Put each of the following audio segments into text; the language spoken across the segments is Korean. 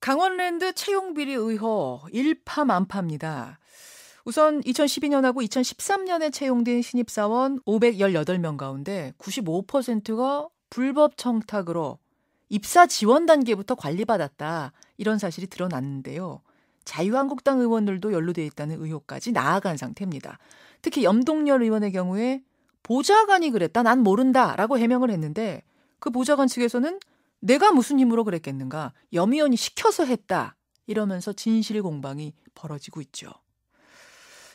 강원랜드 채용비리 의혹 일파만파입니다. 우선 2012년하고 2013년에 채용된 신입사원 518명 가운데 95%가 불법 청탁으로 입사 지원 단계부터 관리받았다. 이런 사실이 드러났는데요. 자유한국당 의원들도 연루돼 있다는 의혹까지 나아간 상태입니다. 특히 염동열 의원의 경우에 보좌관이 그랬다. 난 모른다. 라고 해명을 했는데 그 보좌관 측에서는 내가 무슨 힘으로 그랬겠는가. 염 의원이 시켜서 했다. 이러면서 진실 공방이 벌어지고 있죠.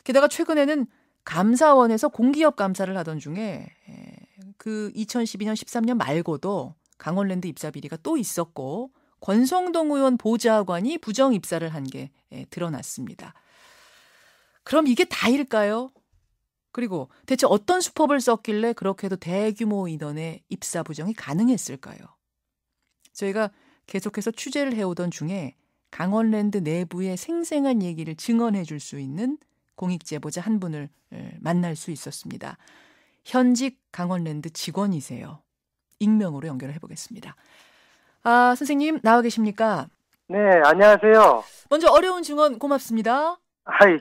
게다가 최근에는 감사원에서 공기업 감사를 하던 중에 그 2012년 13년 말고도 강원랜드 입사 비리가 또 있었고 권성동 의원 보좌관이 부정 입사를 한 게 드러났습니다. 그럼 이게 다일까요? 그리고 대체 어떤 수법을 썼길래 그렇게도 대규모 인원의 입사 부정이 가능했을까요? 저희가 계속해서 취재를 해오던 중에 강원랜드 내부의 생생한 얘기를 증언해 줄 수 있는 공익제보자 한 분을 만날 수 있었습니다. 현직 강원랜드 직원이세요. 익명으로 연결을 해보겠습니다. 아, 선생님 나와 계십니까? 네, 안녕하세요. 먼저 어려운 증언 고맙습니다.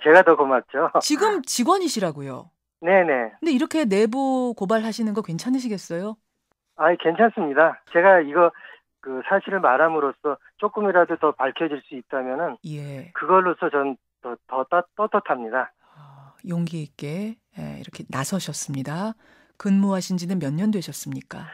제가 더 고맙죠. 지금 직원이시라고요? 네네. 근데 이렇게 내부 고발하시는 거 괜찮으시겠어요? 괜찮습니다. 제가 이거 그 사실을 말함으로써 조금이라도 더 밝혀질 수 있다면은 그걸로서 전 더 떳떳합니다. 용기 있게 이렇게 나서셨습니다. 근무하신 지는 몇 년 되셨습니까?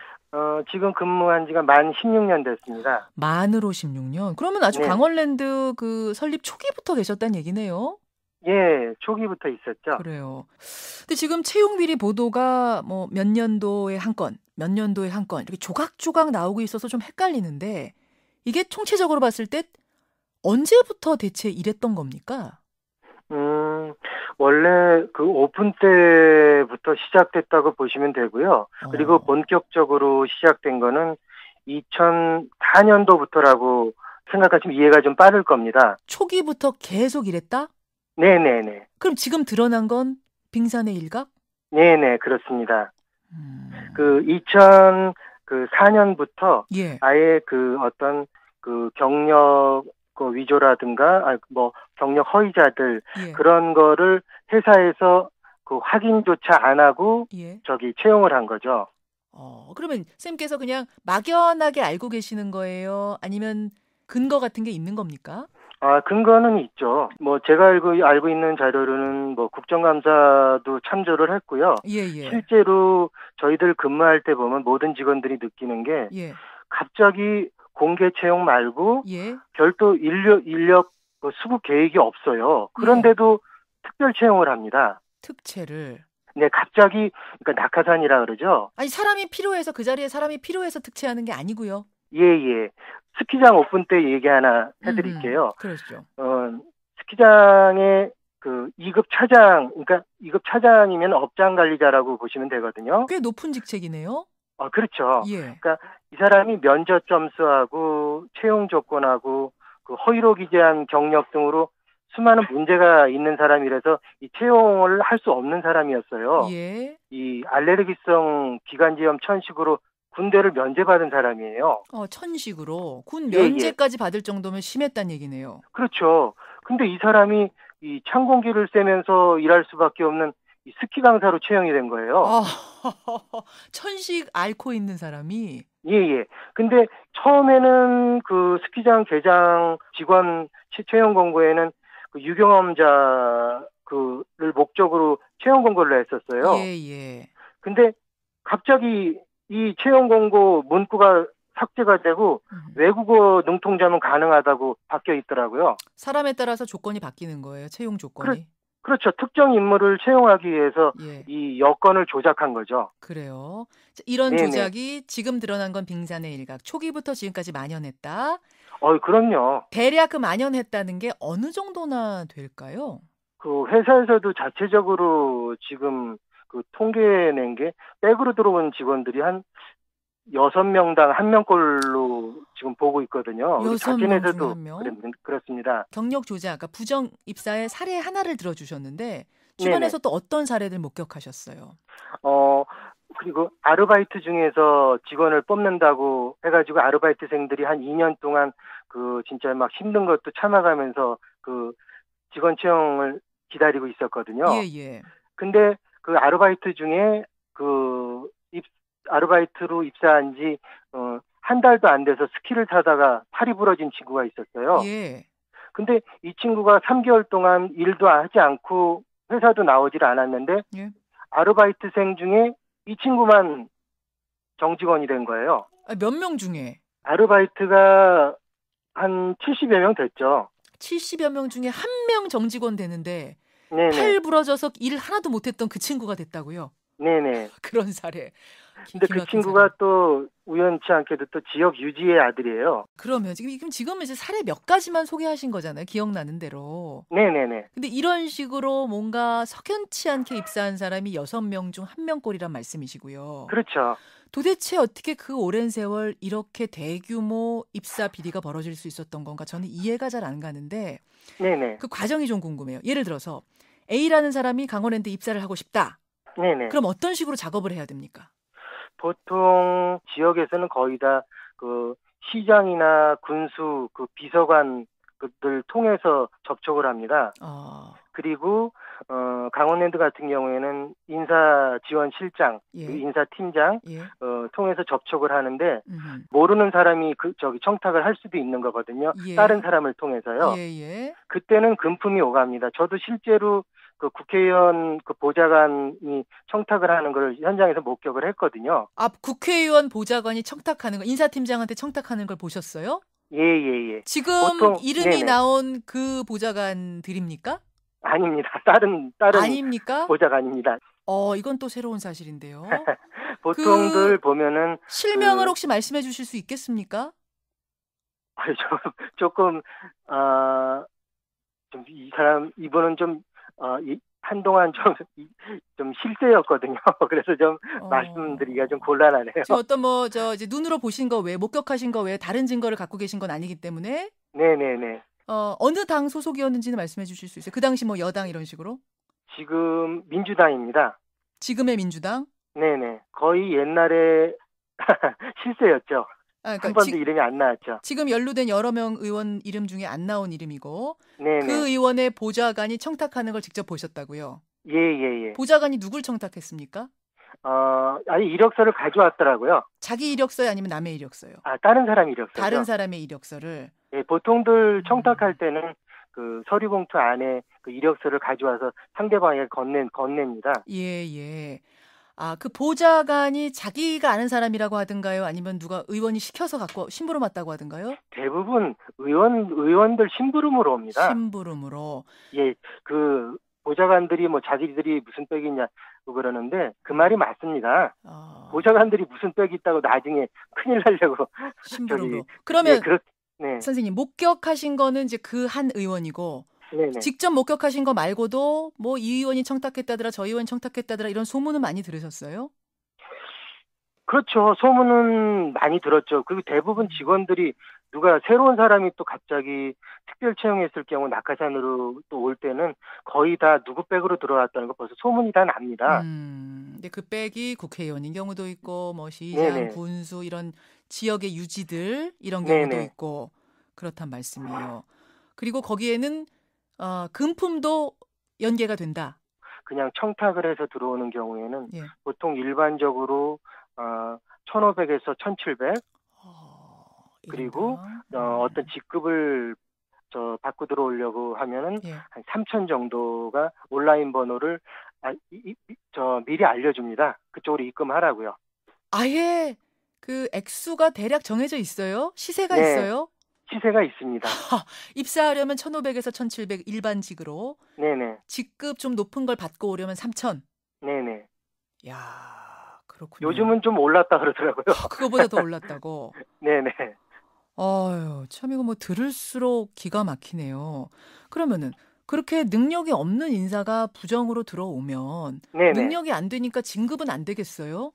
지금 근무한 지가 만 16년 됐습니다. 만으로 16년? 그러면 아주 네. 강원랜드 그 설립 초기부터 계셨다는 얘기네요? 예, 초기부터 있었죠. 그래요. 근데 지금 채용비리 보도가 뭐 몇 년도에 한 건, 몇 년도에 한 건 이렇게 조각조각 나오고 있어서 좀 헷갈리는데 이게 총체적으로 봤을 때 언제부터 대체 이랬던 겁니까? 원래 그 오픈 때부터 시작됐다고 보시면 되고요. 그리고 본격적으로 시작된 거는 2004년도부터라고 생각하시면 이해가 좀 빠를 겁니다. 초기부터 계속 이랬다? 네네네. 그럼 지금 드러난 건 빙산의 일각? 네네, 그렇습니다. 그 2004년부터 아예 그 어떤 그 경력 그 위조라든가 경력 허위자들 그런 거를 회사에서 그 확인조차 안 하고 채용을 한 거죠. 그러면 쌤께서 그냥 막연하게 알고 계시는 거예요? 아니면 근거 같은 게 있는 겁니까? 근거는 있죠. 제가 알고 있는 자료로는 국정감사도 참조를 했고요. 실제로 저희들 근무할 때 보면 모든 직원들이 느끼는 게 갑자기 공개 채용 말고 별도 인력 수급 계획이 없어요. 그런데도 특별 채용을 합니다. 특채를? 네, 갑자기 그러니까 낙하산이라 그러죠. 아니 사람이 필요해서 그 자리에 사람이 필요해서 특채하는 게 아니고요. 예. 스키장 오픈 때 얘기 하나 해드릴게요. 그렇죠. 스키장의 그 2급 차장, 그러니까 2급 차장이면 업장 관리자라고 보시면 되거든요. 꽤 높은 직책이네요. 그렇죠. 그러니까 이 사람이 면접 점수하고 채용 조건하고 그 허위로 기재한 경력 등으로 수많은 문제가 있는 사람이라서 이 채용을 할 수 없는 사람이었어요. 이 알레르기성 기관지염 천식으로 군대를 면제받은 사람이에요. 천식으로? 군 면제까지 받을 정도면 심했단 얘기네요. 그렇죠. 근데 이 사람이 이 찬 공기를 쐬면서 일할 수밖에 없는 이 스키 강사로 채용이 된 거예요. 천식 앓고 있는 사람이? 예. 근데 처음에는 그 스키장 개장 직원 채용 공고에는 그 유경험자 그를 목적으로 채용 공고를 했었어요. 근데 갑자기 이 채용 공고 문구가 삭제가 되고 외국어 능통자면 가능하다고 바뀌어 있더라고요. 사람에 따라서 조건이 바뀌는 거예요. 채용 조건이. 그렇죠. 특정 인물을 채용하기 위해서 이 여건을 조작한 거죠. 그래요. 이런 조작이 지금 드러난 건 빙산의 일각. 초기부터 지금까지 만연했다. 그럼요. 대략 그 만연했다는 게 어느 정도나 될까요? 그 회사에서도 자체적으로 지금 그 통계낸 게 백으로 들어온 직원들이 한 6명당 1명꼴로 지금 보고 있거든요. 6명 중에 1명? 그렇습니다. 경력 조작, 그러니까 부정 입사의 사례 하나를 들어주셨는데 주변에서 또 어떤 사례들 목격하셨어요? 그리고 아르바이트 중에서 직원을 뽑는다고 해가지고 아르바이트생들이 한 2년 동안 그 진짜 막 힘든 것도 참아가면서 그 직원 채용을 기다리고 있었거든요. 예, 예. 근데 그 아르바이트 중에 그 아르바이트로 입사한 지 한 달도 안 돼서 스키를 타다가 팔이 부러진 친구가 있었어요. 예. 근데 이 친구가 3개월 동안 일도 하지 않고 회사도 나오질 않았는데 예. 아르바이트생 중에 이 친구만 정직원이 된 거예요. 몇 명 중에? 아르바이트가 한 70여 명 됐죠. 70여 명 중에 한 명 정직원 되는데 네네. 팔 부러져서 일 하나도 못했던 그 친구가 됐다고요? 네네. 그런 사례. 근데 그 친구가 사례. 또 우연치 않게도 또 지역 유지의 아들이에요. 그러면 지금 이제 사례 몇 가지만 소개하신 거잖아요. 기억나는 대로. 네네네. 근데 이런 식으로 뭔가 석연치 않게 입사한 사람이 6명 중 1명꼴이란 말씀이시고요. 그렇죠. 도대체 어떻게 그 오랜 세월 이렇게 대규모 입사 비리가 벌어질 수 있었던 건가 저는 이해가 잘 안 가는데 네네. 그 과정이 좀 궁금해요. 예를 들어서 A라는 사람이 강원랜드 입사를 하고 싶다. 네네. 그럼 어떤 식으로 작업을 해야 됩니까? 보통 지역에서는 거의 다 그 시장이나 군수 그 비서관들 통해서 접촉을 합니다. 그리고 강원랜드 같은 경우에는 인사지원실장, 예. 인사팀장 예. 통해서 접촉을 하는데 모르는 사람이 청탁을 할 수도 있는 거거든요. 예. 다른 사람을 통해서요. 예. 그때는 금품이 오갑니다. 저도 실제로 그 국회의원 그 보좌관이 청탁을 하는 걸 현장에서 목격을 했거든요. 아, 국회의원 보좌관이 청탁하는 거, 인사팀장한테 청탁하는 걸 보셨어요? 예. 지금 보통, 이름이 네네. 나온 그 보좌관들입니까? 아닙니다. 다른 아닙니까? 보좌관입니다. 이건 또 새로운 사실인데요. 보통들 보면은 실명을 혹시 말씀해 주실 수 있겠습니까? 조금 좀 이분은 좀 한동안 좀 실세였거든요. 그래서 좀 말씀드리기가 좀 곤란하네요. 지금 어떤 이제 눈으로 보신 거 외에 목격하신 거 외에 다른 증거를 갖고 계신 건 아니기 때문에. 네네네. 어느 당 소속이었는지는 말씀해 주실 수 있어요? 그 당시 뭐 여당 이런 식으로? 지금 민주당입니다. 지금의 민주당? 네네. 거의 옛날에 실세였죠. 그러니까 한 번도 이름이 안 나왔죠. 지금 연루된 여러 명 의원 이름 중에 안 나온 이름이고 네네. 그 의원의 보좌관이 청탁하는 걸 직접 보셨다고요? 예. 보좌관이 누굴 청탁했습니까? 아니 이력서를 가져왔더라고요. 자기 이력서요, 아니면 남의 이력서요? 다른 사람 이력서요. 다른 사람의 이력서를. 예, 보통들 청탁할 때는 그 서류 봉투 안에 그 이력서를 가져와서 상대방에게 건넵니다. 예. 그 보좌관이 자기가 아는 사람이라고 하던가요? 아니면 누가 의원이 시켜서 갖고 심부름왔다고 하던가요? 대부분 의원들 심부름으로 옵니다. 심부름으로. 예, 그 보좌관들이 뭐 자기들이 무슨 빽이 있냐 그러는데 그 말이 맞습니다. 보좌관들이 무슨 빽이 있다고 나중에 큰일 나려고. 심부름으로. 그러면 네. 선생님 목격하신 거는 이제 그 한 의원이고 네네. 직접 목격하신 거 말고도 뭐 이 의원이 청탁했다더라 저 의원이 청탁했다더라 이런 소문은 많이 들으셨어요? 그렇죠. 소문은 많이 들었죠. 그리고 대부분 직원들이 누가 새로운 사람이 또 갑자기 특별 채용했을 경우 낙하산으로 또 올 때는 거의 다 누구 백으로 들어왔다는 거 벌써 소문이 다 납니다. 근데 그 백이 국회의원인 경우도 있고 뭐 시장, 네네. 군수 이런 지역의 유지들 이런 경우도 네네. 있고 그렇단 말씀이에요. 그리고 거기에는 금품도 연계가 된다. 그냥 청탁을 해서 들어오는 경우에는 예. 보통 일반적으로 1,500에서 1,700 그리고 어떤 직급을 받고 들어오려고 하면은 한 3,000 정도가 온라인 번호를 미리 알려줍니다. 그쪽으로 입금하라고요. 아예 그 액수가 대략 정해져 있어요? 시세가 있어요? 시세가 있습니다. 입사하려면 1,500에서 1,700 일반직으로. 네네. 직급 좀 높은 걸 받고 오려면 3,000. 네네. 야, 그렇군요. 요즘은 좀 올랐다 그러더라고요. 그거보다 더 올랐다고. 네네. 참 이거 뭐 들을수록 기가 막히네요. 그러면은 그렇게 능력이 없는 인사가 부정으로 들어오면 네네. 능력이 안 되니까 진급은 안 되겠어요?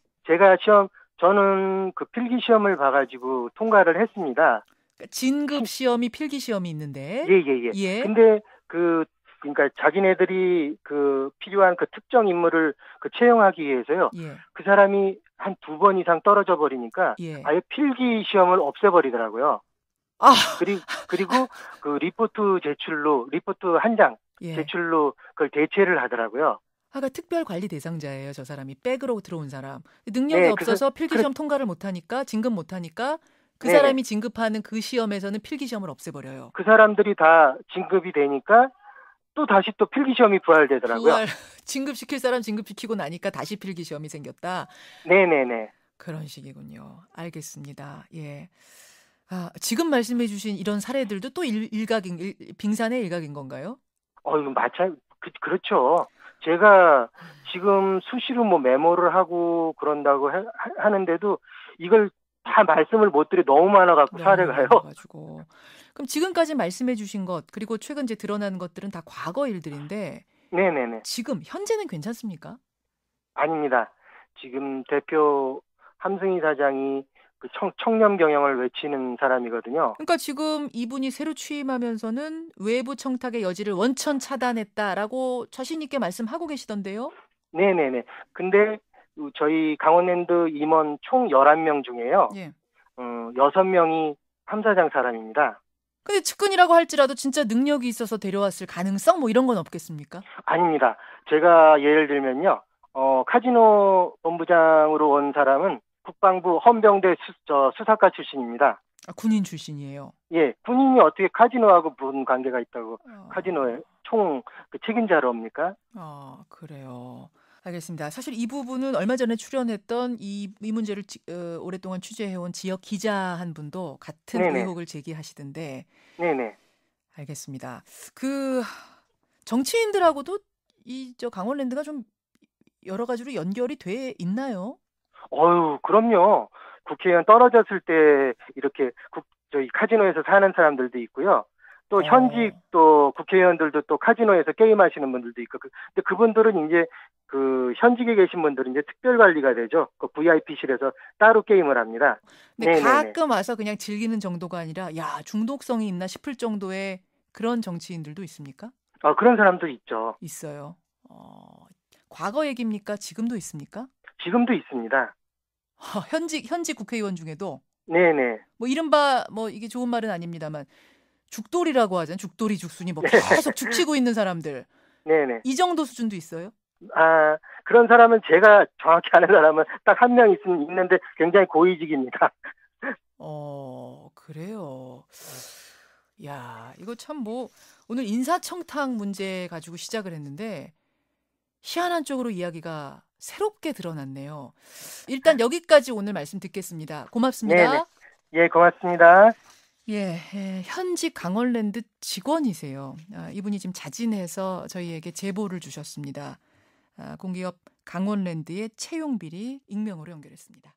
저는 그 필기 시험을 봐가지고 통과를 했습니다. 진급 시험이 필기 시험이 있는데. 예. 근데 그러니까 자기네들이 그 필요한 그 특정 인물을 채용하기 위해서요. 그 사람이 한 2번 이상 떨어져 버리니까 아예 필기 시험을 없애버리더라고요. 아. 그리고 그 리포트 한 장 제출로 그걸 대체를 하더라고요. 그러니까 특별 관리 대상자예요, 저 사람이. 백으로 들어온 사람. 능력이 없어서 필기시험 통과를 못하니까, 진급 못하니까 그 사람이 진급하는 그 시험에서는 필기시험을 없애버려요. 그 사람들이 다 진급이 되니까 또 다시 또 필기시험이 부활되더라고요. 진급시킬 사람 진급시키고 나니까 다시 필기시험이 생겼다. 네네네. 그런 식이군요. 알겠습니다. 예. 지금 말씀해 주신 이런 사례들도 또 빙산의 일각인 건가요? 그렇죠. 제가 지금 수시로 뭐 메모를 하고 그런다고 하는데도 이걸 다 말씀을 못 드려 너무 많아갖고 사례가요. 그럼 지금까지 말씀해 주신 것 그리고 최근 이제 드러나는 것들은 다 과거 일들인데 네네네. 지금 현재는 괜찮습니까? 아닙니다. 지금 대표 함승희 사장이 그 청렴 경영을 외치는 사람이거든요. 그러니까 지금 이분이 새로 취임하면서는 외부 청탁의 여지를 원천 차단했다라고 자신 있게 말씀하고 계시던데요. 네네네. 근데 저희 강원랜드 임원 총 11명 중에요. 6명이 함 사장 사람입니다. 근데 측근이라고 할지라도 진짜 능력이 있어서 데려왔을 가능성 뭐 이런 건 없겠습니까? 아닙니다. 제가 예를 들면요. 카지노 본부장으로 온 사람은 국방부 헌병대 수사과 출신입니다. 군인 출신이에요. 예, 군인이 어떻게 카지노하고 무슨 관계가 있다고 카지노의 총 책임자로 합니까? 그래요. 알겠습니다. 사실 이 부분은 얼마 전에 출연했던 이 문제를 오랫동안 취재해온 지역 기자 한 분도 같은 의혹을 제기하시던데. 네네. 알겠습니다. 그 정치인들하고도 저 강원랜드가 좀 여러 가지로 연결이 돼 있나요? 그럼요. 국회의원 떨어졌을 때 이렇게 저희 카지노에서 사는 사람들도 있고요. 또 현직 또 국회의원들도 또 카지노에서 게임하시는 분들도 있고. 근데 그분들은 이제 그 현직에 계신 분들은 이제 특별 관리가 되죠. 그 VIP실에서 따로 게임을 합니다. 근데 가끔 와서 그냥 즐기는 정도가 아니라 중독성이 있나 싶을 정도의 그런 정치인들도 있습니까? 그런 사람도 있죠. 있어요. 과거 얘기입니까? 지금도 있습니까? 지금도 있습니다. 현직 국회의원 중에도? 네네. 뭐 이른바 이게 좋은 말은 아닙니다만 죽돌이라고 하잖아요. 죽돌이 죽순이 계속 죽치고 있는 사람들. 네네. 이 정도 수준도 있어요? 그런 사람은 제가 정확히 아는 사람은 딱 한 명 있는데 굉장히 고위직입니다. 그래요. 야, 이거 참 오늘 인사청탁 문제 가지고 시작을 했는데 희한한 쪽으로 이야기가 새롭게 드러났네요. 일단 여기까지 오늘 말씀 듣겠습니다. 고맙습니다. 네네. 예, 고맙습니다. 예, 현직 강원랜드 직원이세요. 이분이 지금 자진해서 저희에게 제보를 주셨습니다. 공기업 강원랜드의 채용 비리 익명으로 연결했습니다.